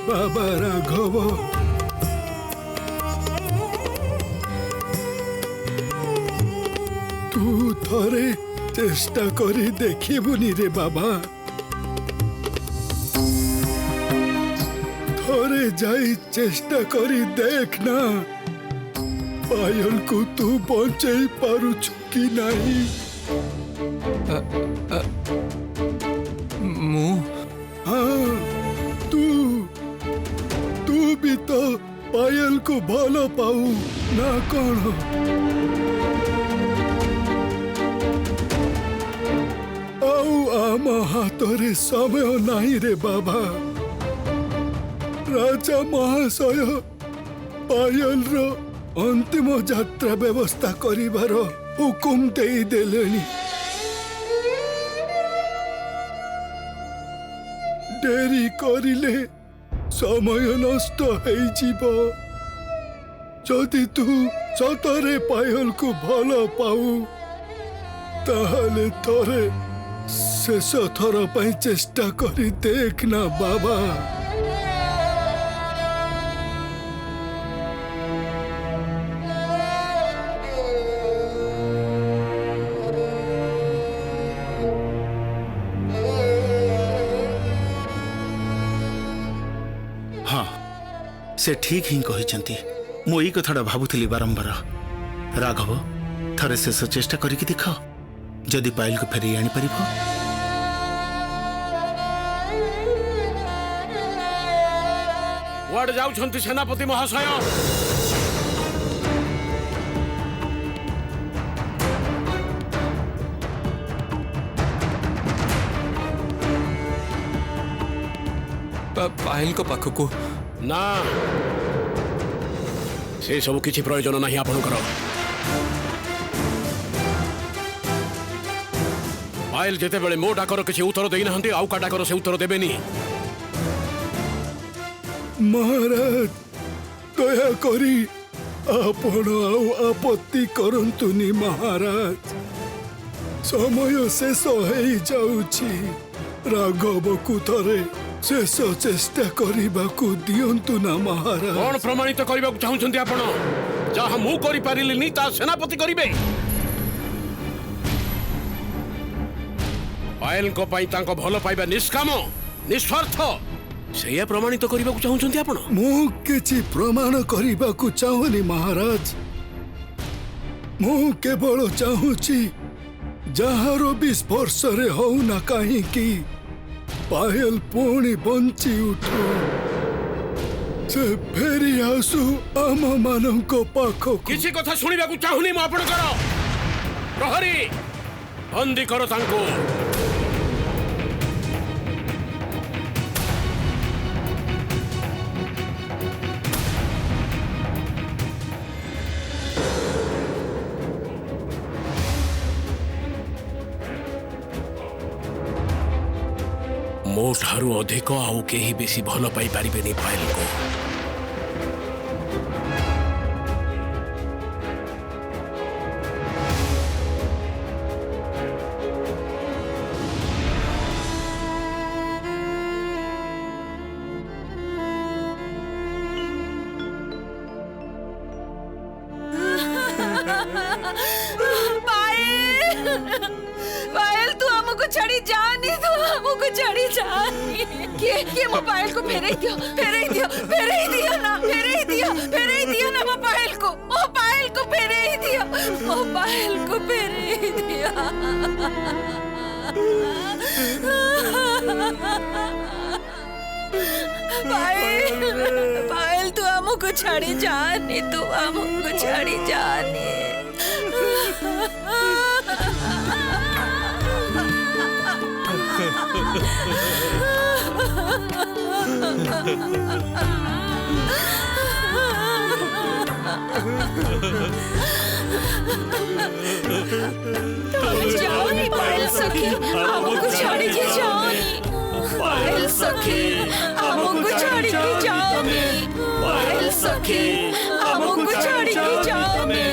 बाबा राघव तू थरे चेष्टा करी देखिबुनी रे बाबा थरे जाई चेष्टा करी देखना पायल को तू बचाई पारुछ कि नहीं मु हाँ तू भी तो पायल को भल पाऊ ना कौन आम हाथरे समय नहीं रे बाबा राजा महाशय पायल रो अंतिम यात्रा व्यवस्था करिबार हुकुम देई देलेनी डेरी करिले समय नष्ट हेई जीव जदि तू सतरे पायल को भल पाऊ ताहले थरे शेष थर पई चेष्टा करी देखना बाबा हाँ से ठीक ही कही मु यही कथाटा भावुली बारंबार राघव थरे शेष चेष्टा करिकी देख जदि पायल को फेरी आनी परिब कुआडे जाउछंती सेनापति महाशय पायल को पाखकू ना से सब किछि प्रयोजन नहीं आपनकर पायल जेते बेले मो डाकर किछि उत्तर देई नहंती आउ का डाकर से उत्तर देबेनी महाराज दया करी आपण आउ आपत्ति करंतुनी महाराज समय शेष हेई जाउछि राघव को थरे शेष चेष्टा करबाकू दियंतु ना महाराज कौन प्रमाणित करबाकू चाहुछंती आपण जहा मु करि पारिलिनी ता सेनापति करिवे पायल को पाई तांको भलो पाइबा निष्काम निस्वार्थ सेया प्रमाणित करबाकू चाहुछंती आपण मु किछि प्रमाण करबाकू चाहुनी महाराज मु केवल चाहुछि जहारो भी स्पर्श रे हो ना कहीं की पायल पुणी बंची उठो से फेरी आसु आम मानंको पाखो किसी कथा सुनिबाकू चाहुनी मु आपणकर प्रहरी बंदी करो तांको मो ठारू अधिक आउ केही बेसी भल पाई पारिबेनी पायल को पायल तू हमको छड़ी जानी तू हमको छड़ी जानी के मोबाइल को फेरे दियो ना मोबाइल को फेरे दियो पायल तू हमको छड़ी जानी जाओनी पायल सखी हमको छड़ी के जाओनी पायल सखी हमको छड़ी के जाओनी पायल सखी हमको छड़ी के जाओनी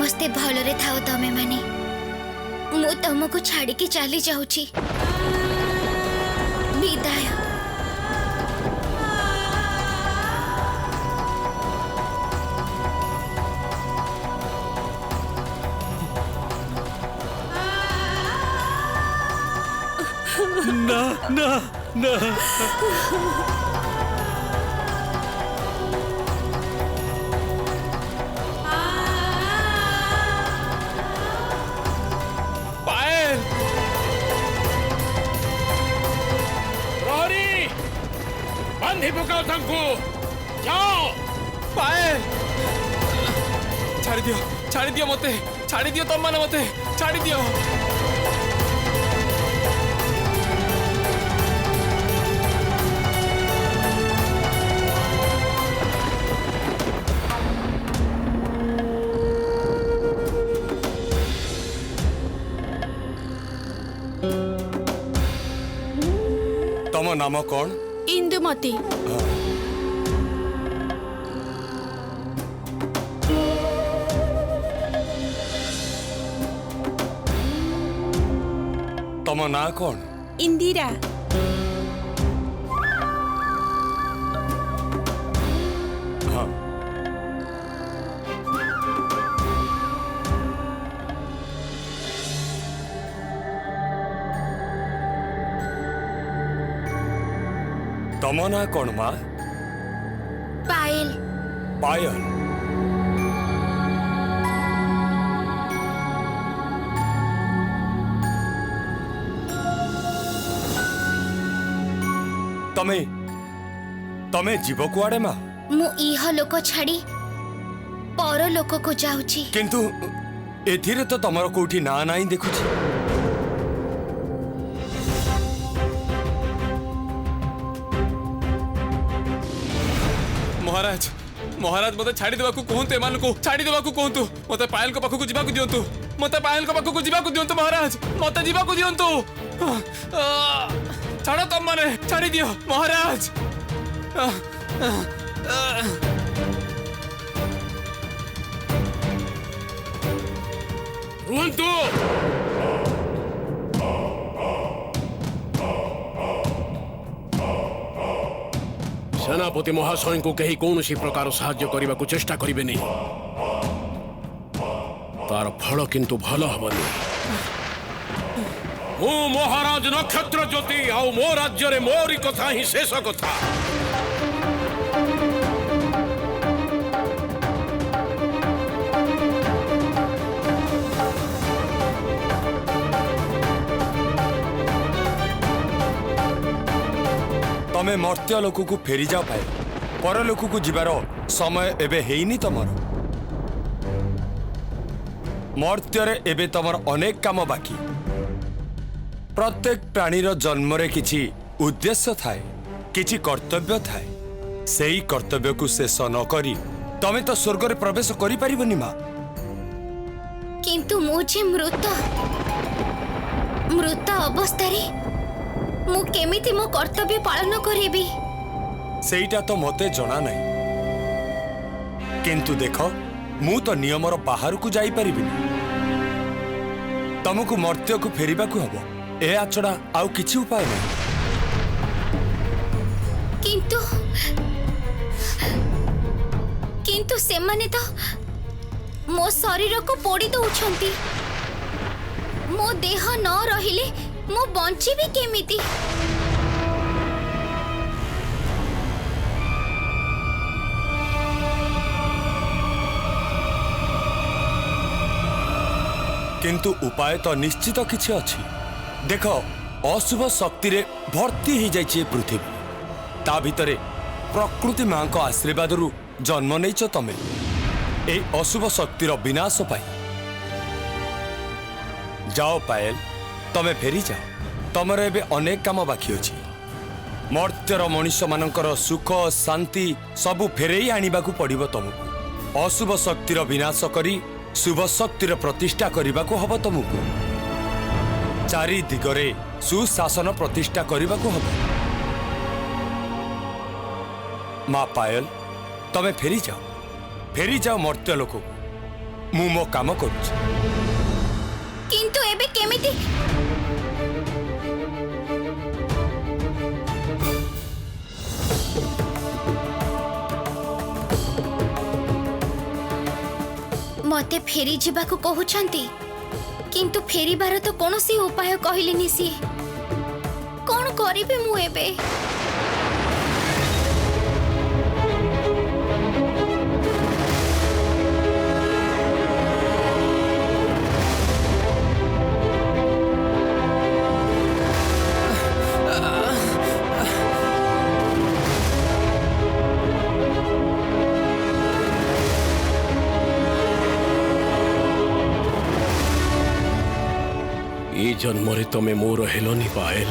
समस्ते भलरे थाओ तमे माने मु तुमको छाड़ी के चली जाऊची विदाय। ना ना ना पायल प्रहरी बांधी पकाओ तांको जाओ। पायल छाड़ी दियो मते छाड़ी दियो तम माने मते छाड़ी दियो। तम नाम कौन? इंदुमती। तम ना कौन? इंदिरा। हाँ तम ना कौन माँ? पायल। पायल। तमे तमे जीव कुआड़े माँ? मु इह लोक छाड़ी पर लोक को जाऊची। किंतु एथिरे तो तमर कोठी ना नाही देखुची। महाराज महाराज मते छाड़ी देबाकू कहंतु एमान को छाड़ी देबाकू कहंतु मते पायल को पाखु को जीवाकू दियंतु मते पायल को पाखु को जीवाकू दियंतु महाराज मते जीवाकू दियंतु छाड़ो तम माने छाड़ी दियो महाराज। रुहंतु सेनापति महाशय को कहीं कौन सी प्रकार साहाय्य करने को चेष्टा करें तार फल किंतु भल हबनी। मु महाराज नक्षत्र ज्योति आउ मो राज्य रे मोरी कथा ही शेष कथा। तमे मर्त्य लोक को फेरी जाओ पाए पर लोक को जीवार समय एबे हेइनी तमर। मर्त्य रे एबे तमर अनेक काम बाकी। प्रत्येक प्राणीर जन्म रे किछि उद्देश्य थाए किछि कर्तव्य थाए। सेही कर्तव्य को शेष न करी तमे तो स्वर्ग रे प्रवेश करि परिबनी मां। किंतु मुझे मृत अवस्था रे मु केमिति मो कर्तव्य पालन करेबी? सेईटा तो मते जଣା नहीं। किंतु देखो मु तो नियमर बाहर को जाई परिबिनी। तमको मर्त्य को फेरिबा को हबो ए आछड़ा आउ किछि उपाय नहीं। किंतु से माने तो मो शरीर को पोड़ी दउछंती। मो देह न रहिले मो बंची भी केमिति? किंतु उपाय तो निश्चित किछि अछि। देखो अशुभ शक्ति रे भर्ती ही जाइछि पृथ्वी। ता भितरे प्रकृति मां को आशीर्वाद रु जन्म नैछ तमे ए अशुभ शक्तिर विनाश पाई। जाओ पायल तमे फेरी जाओ। तमर एबे अनेक काम बाकी अछि। मर्त्यर मनुष्य मानकर सुख शांति सबु फेरेई आनिबाकू पड़िबो तमको। अशुभ शक्तिर विनाश करी शुभ शक्तिर प्रतिष्ठा करबाकू हबो तमको। चारि दिगरे सुशासन प्रतिष्ठा करबाकू हबो। मां पायल तमे फेरी जाओ मर्त्य लोक को। मु मो काम करुछि। किंतु एबे केमिति मते फेरी जीवाकू कहउछंती किंतु फेरीबार तो कोनोसी उपाय कहलिनी सी कौन करिबे मु एबे ई जन्मरे तमे मोर हेलनी पायल,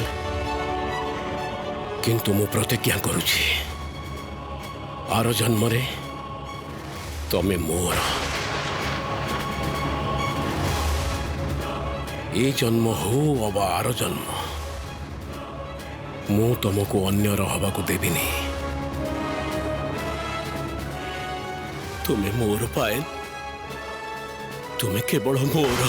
किंतु मु प्रतिज्ञा करुछि आर जन्मरे तमे मोर। ए जन्म हो अबा आर जन्म मु तुमको अन्य रहबाकू देबिनी। तुमे मोर पायल, तुमे केवल मोर।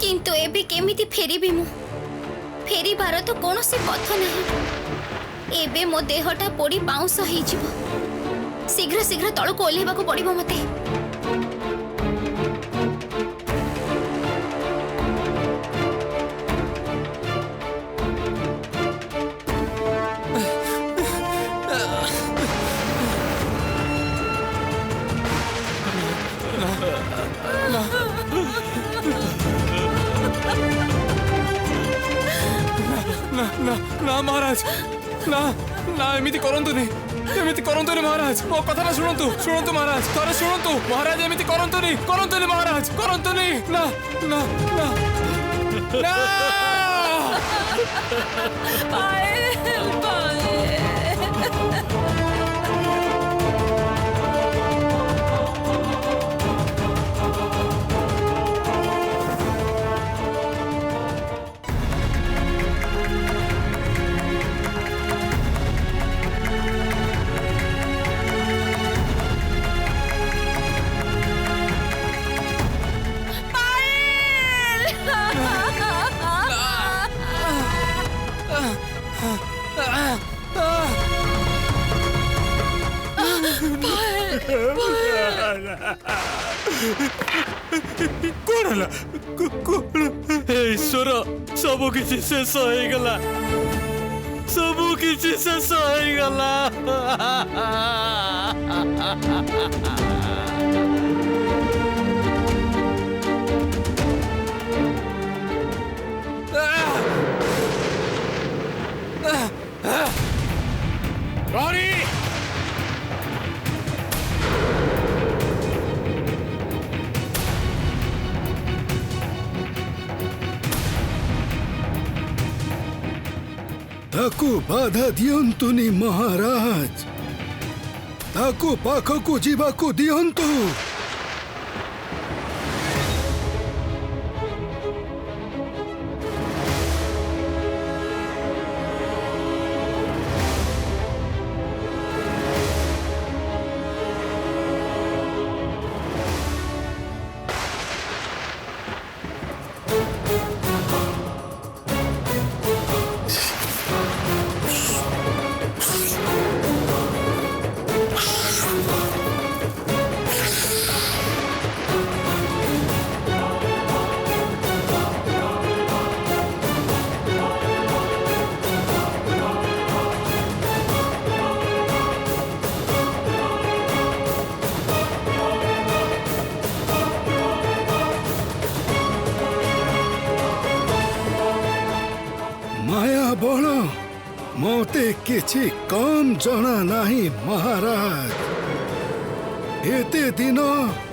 किंतु एबे केमिति फेरीबी मु फेरीबार तो कोनोसी पथ नहीं। एबे मो देहटा पोड़ी पाउंस होई जिवो। शीघ्र शीघ्र तळको ओल्हेबाकू पड़िबो मते। ना महाराज ना ना एमिति करंतुनी महाराज मो कथा शुणंतु महाराज थोड़े शुणंतु महाराज एमिति करंतुनी महाराज करंतुनी ना ना ना ना पायल पायल ईश्वर सबु किछि शेष हो गला, सबु किछि शेष हो गला। प्रहरी ताकू बाधा दियंतुनी महाराज, ताकू पाखकू जीवाकू दियंतु। माया बल मोते किछि कम जना नाही महाराज। एते दिन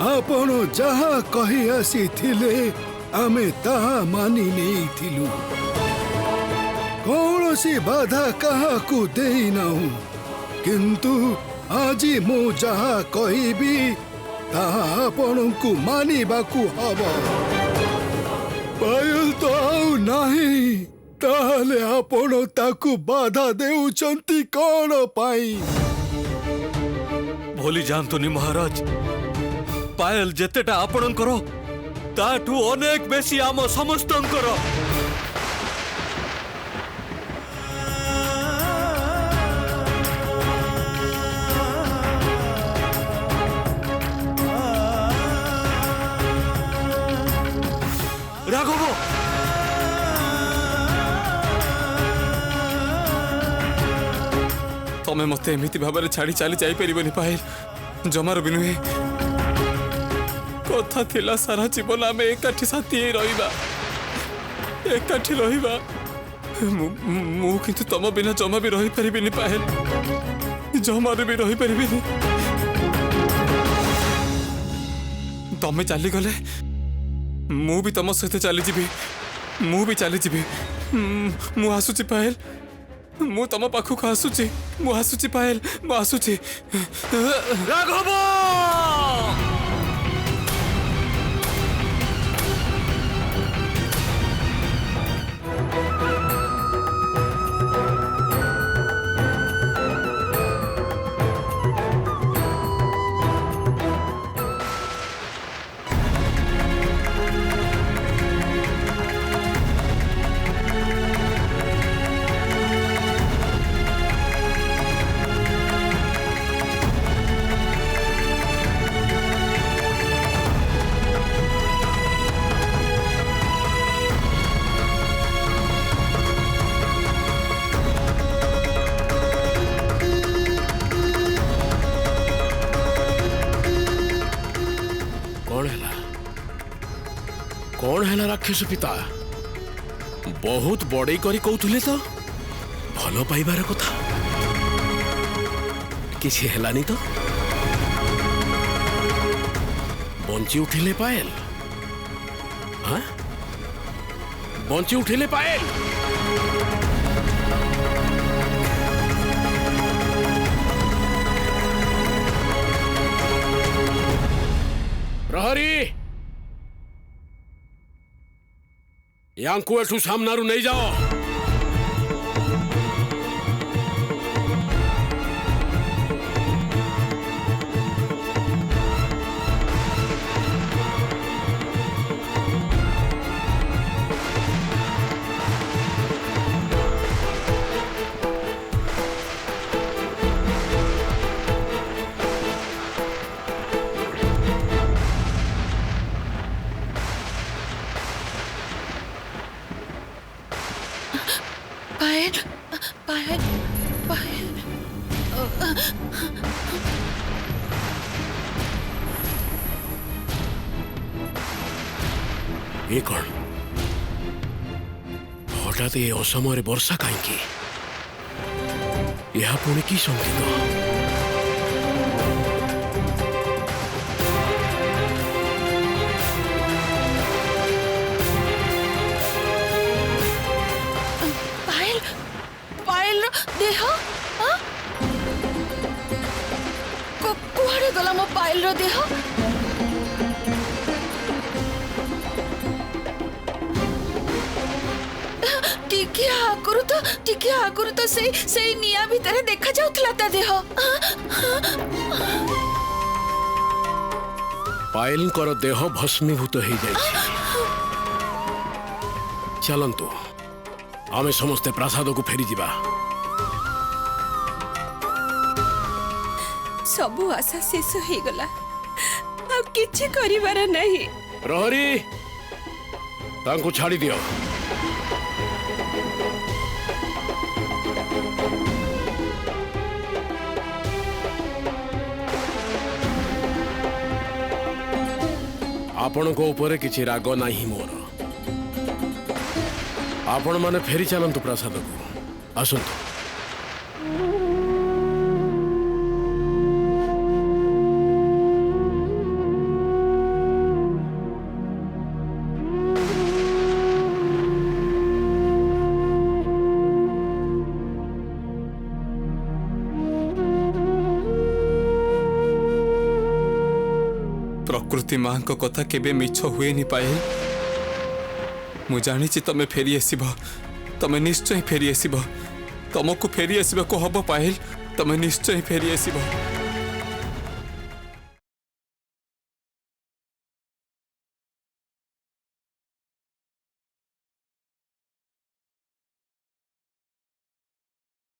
आपण जहा कही आसी थिले आमे ताहा मानि नहीं थिलु। कौनसी बाधा काहाकू देई नाहु, किंतु आजी मु जहा कहिबी ताहा आपणकू मानिबाकू हब। पायल तो आउ नाही, ताहले आपण ताकू बाधा देउचंती कौन पाई? भूली जातुनि महाराज पायल जेतेटा आपणकर ताठू अनेक बेसी आम समस्तंकर राघव तमें मत एमती भाव छाड़ी चली जापर पायल जमार भी नुहे कथा थिला सारा जीवन आम एकाठी साथी रहिबा एकाठी रहिबा मु किंतु तम बिना जमा भी रही परिबिनी पायल जमार भी रही परिबिनी तमे चली गले मु भी तम सहित चली जीवी मु भी चली जीवी मु आसुची पायल मु तम पाखक आसुची मु आसुची पायल मु आसुची राघव कौन है राक्षस पिता बहुत बड़े करी कहते तो भल पाइबार कथा किसी हेलानी तो बंची उठिले पायल हाँ बंची उठिले पायल प्रहरी यांकु एठू सामनारू नहीं जाओ पायल पायल पायल ये कौन हठात ये असमय वर्षा कहीं यह पुणी की संकेत देह कुआड़े गला मो पायल रो देह टिके आगुरु तो से निया भीतर देखा जाउथला ता देह पायल कर देह भस्मीभूत हो जाए चलंतु आमे समस्ते प्रासाद को फेरी जीवा सबु आशा शेष हो गला अब किछि करिवार नहीं प्रहरी तांको छाड़ी दियो आपण को ऊपर किछि राग नाही मोर आपण माने फेरी चलंतु प्रासाद को आसंतु प्रकृति मां को कथा केबे मिछ हुए नहीं पाए मु जानी तमे फेरी आसब तमे निश्चय फेरी आसब तुमको फेरी आसबा को हब पायल तमे निश्चय फेरी आसब।